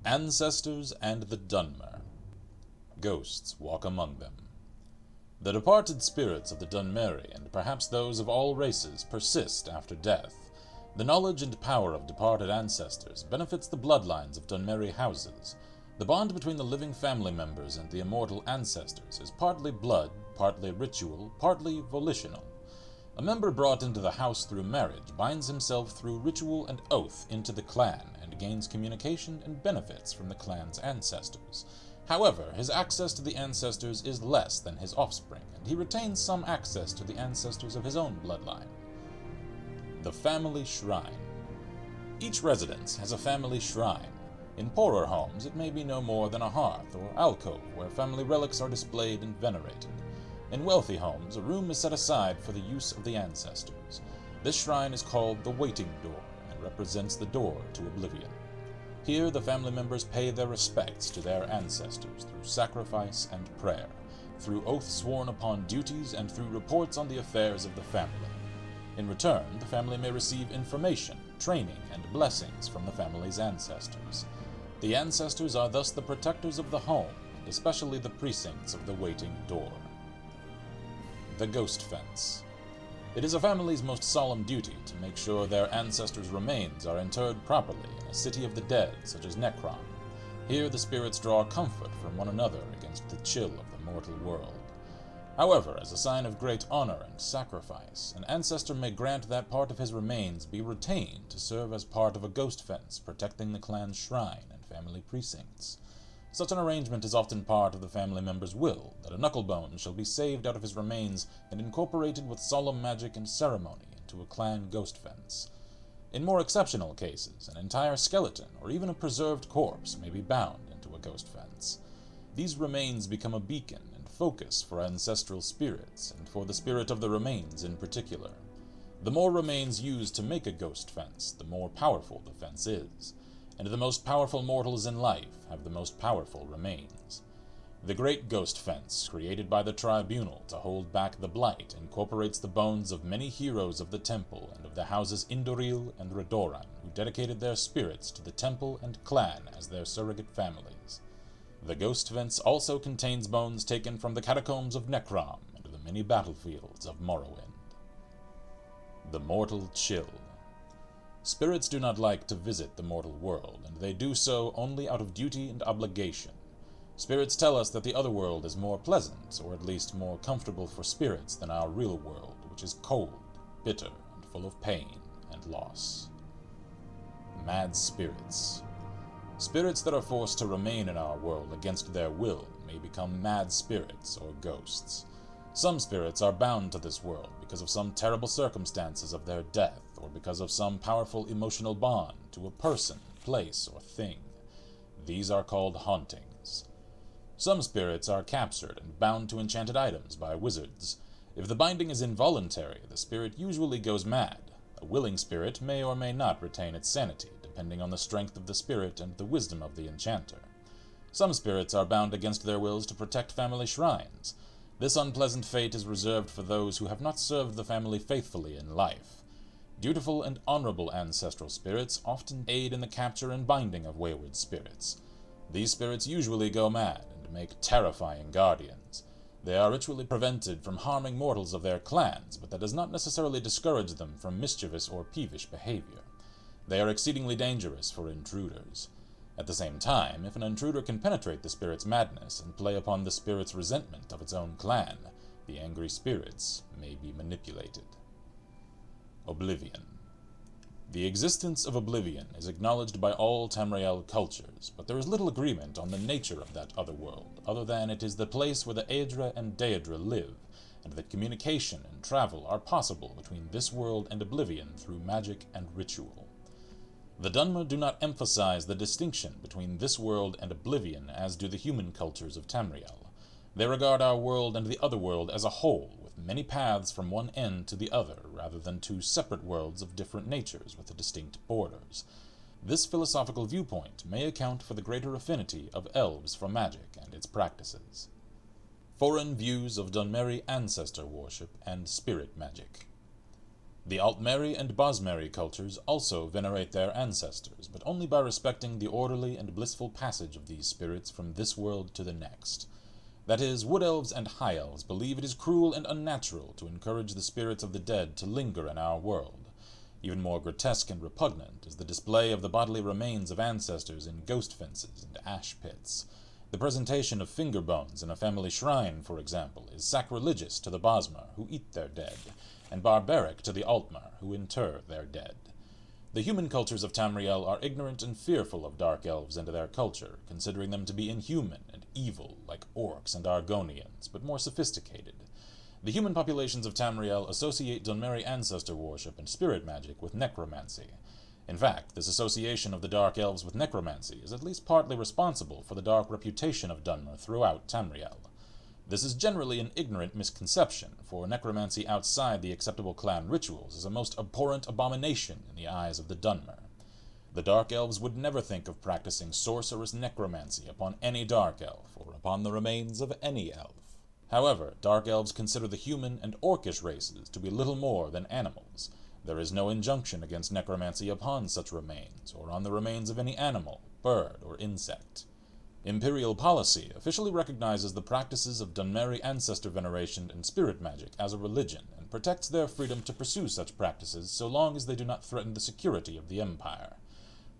Ancestors and the Dunmer. Ghosts walk among them. The departed spirits of the Dunmeri, and perhaps those of all races, persist after death. The knowledge and power of departed ancestors benefits the bloodlines of Dunmeri houses. The bond between the living family members and the immortal ancestors is partly blood, partly ritual, partly volitional. A member brought into the house through marriage binds himself through ritual and oath into the clan, and gains communication and benefits from the clan's ancestors. However, his access to the ancestors is less than his offspring, and he retains some access to the ancestors of his own bloodline. The family shrine. Each residence has a family shrine. In poorer homes, it may be no more than a hearth or alcove where family relics are displayed and venerated. In wealthy homes, a room is set aside for the use of the ancestors. This shrine is called the waiting door and represents the door to Oblivion. Here, the family members pay their respects to their ancestors through sacrifice and prayer, through oaths sworn upon duties, and through reports on the affairs of the family. In return, the family may receive information, training, and blessings from the family's ancestors. The ancestors are thus the protectors of the home, and especially the precincts of the waiting door. The Ghost Fence. It is a family's most solemn duty to make sure their ancestors' remains are interred properly in a city of the dead, such as Necron. Here the spirits draw comfort from one another against the chill of the mortal world. However, as a sign of great honor and sacrifice, an ancestor may grant that part of his remains be retained to serve as part of a ghost fence protecting the clan's shrine and family precincts. Such an arrangement is often part of the family member's will, that a knucklebone shall be saved out of his remains and incorporated with solemn magic and ceremony into a clan ghost fence. In more exceptional cases, an entire skeleton or even a preserved corpse may be bound into a ghost fence. These remains become a beacon and focus for ancestral spirits, and for the spirit of the remains in particular. The more remains used to make a ghost fence, the more powerful the fence is, and the most powerful mortals in life have the most powerful remains. The Great Ghost Fence, created by the Tribunal to hold back the Blight, incorporates the bones of many heroes of the Temple and of the houses Indoril and Redoran, who dedicated their spirits to the Temple and clan as their surrogate families. The Ghost Fence also contains bones taken from the catacombs of Necrom and the many battlefields of Morrowind. The Mortal Chill. Spirits do not like to visit the mortal world, and they do so only out of duty and obligation. Spirits tell us that the other world is more pleasant, or at least more comfortable for spirits than our real world, which is cold, bitter, and full of pain and loss. Mad spirits. Spirits that are forced to remain in our world against their will may become mad spirits or ghosts. Some spirits are bound to this world because of some terrible circumstances of their death, or because of some powerful emotional bond to a person, place, or thing. These are called hauntings. Some spirits are captured and bound to enchanted items by wizards. If the binding is involuntary, the spirit usually goes mad. A willing spirit may or may not retain its sanity, depending on the strength of the spirit and the wisdom of the enchanter. Some spirits are bound against their wills to protect family shrines. This unpleasant fate is reserved for those who have not served the family faithfully in life. Dutiful and honorable ancestral spirits often aid in the capture and binding of wayward spirits. These spirits usually go mad and make terrifying guardians. They are ritually prevented from harming mortals of their clans, but that does not necessarily discourage them from mischievous or peevish behavior. They are exceedingly dangerous for intruders. At the same time, if an intruder can penetrate the spirit's madness and play upon the spirit's resentment of its own clan, the angry spirits may be manipulated. Oblivion. The existence of Oblivion is acknowledged by all Tamriel cultures, but there is little agreement on the nature of that other world, other than it is the place where the Aedra and Daedra live, and that communication and travel are possible between this world and Oblivion through magic and ritual. The Dunmer do not emphasize the distinction between this world and Oblivion as do the human cultures of Tamriel. They regard our world and the other world as a whole, with many paths from one end to the other, rather than two separate worlds of different natures with distinct borders. This philosophical viewpoint may account for the greater affinity of elves for magic and its practices. Foreign views of Dunmeri ancestor worship and spirit magic. The Altmeri and Bosmeri cultures also venerate their ancestors, but only by respecting the orderly and blissful passage of these spirits from this world to the next. That is, Wood Elves and High Elves believe it is cruel and unnatural to encourage the spirits of the dead to linger in our world. Even more grotesque and repugnant is the display of the bodily remains of ancestors in ghost fences and ash pits. The presentation of finger bones in a family shrine, for example, is sacrilegious to the Bosmer, who eat their dead, and barbaric to the Altmer, who inter their dead. The human cultures of Tamriel are ignorant and fearful of dark elves and their culture, considering them to be inhuman and evil, like orcs and Argonians, but more sophisticated. The human populations of Tamriel associate Dunmeri ancestor worship and spirit magic with necromancy. In fact, this association of the dark elves with necromancy is at least partly responsible for the dark reputation of Dunmer throughout Tamriel. This is generally an ignorant misconception, for necromancy outside the acceptable clan rituals is a most abhorrent abomination in the eyes of the Dunmer. The Dark Elves would never think of practicing sorcerous necromancy upon any Dark Elf, or upon the remains of any elf. However, Dark Elves consider the human and orcish races to be little more than animals. There is no injunction against necromancy upon such remains, or on the remains of any animal, bird, or insect. Imperial policy officially recognizes the practices of Dunmeri ancestor veneration and spirit magic as a religion, and protects their freedom to pursue such practices so long as they do not threaten the security of the Empire.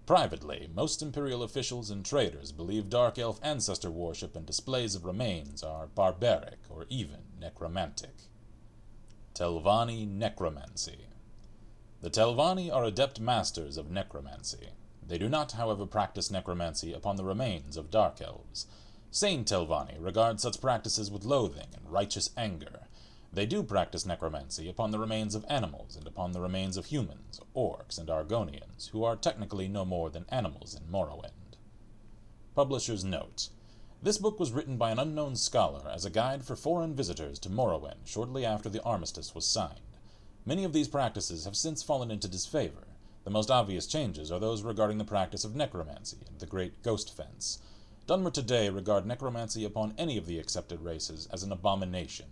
Privately, most Imperial officials and traders believe Dark Elf ancestor worship and displays of remains are barbaric or even necromantic. Telvanni necromancy. The Telvanni are adept masters of necromancy. They do not, however, practice necromancy upon the remains of Dark Elves. Sane Telvanni regard such practices with loathing and righteous anger. They do practice necromancy upon the remains of animals and upon the remains of humans, orcs, and Argonians, who are technically no more than animals in Morrowind. Publisher's note. This book was written by an unknown scholar as a guide for foreign visitors to Morrowind shortly after the armistice was signed. Many of these practices have since fallen into disfavor. The most obvious changes are those regarding the practice of necromancy and the Great Ghost Fence. Dunmer today regard necromancy upon any of the accepted races as an abomination.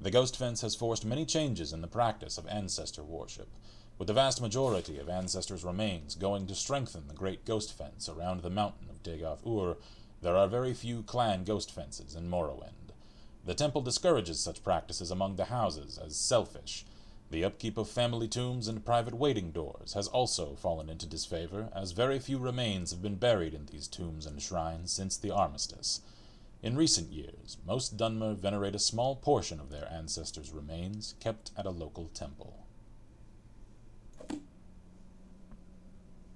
The Ghost Fence has forced many changes in the practice of ancestor worship, with the vast majority of ancestors' remains going to strengthen the Great Ghost Fence around the mountain of Dagoth-Ur. There are very few clan ghost fences in Morrowind. The temple discourages such practices among the houses as selfish. The upkeep of family tombs and private waiting doors has also fallen into disfavor, as very few remains have been buried in these tombs and shrines since the armistice. In recent years, most Dunmer venerate a small portion of their ancestors' remains kept at a local temple.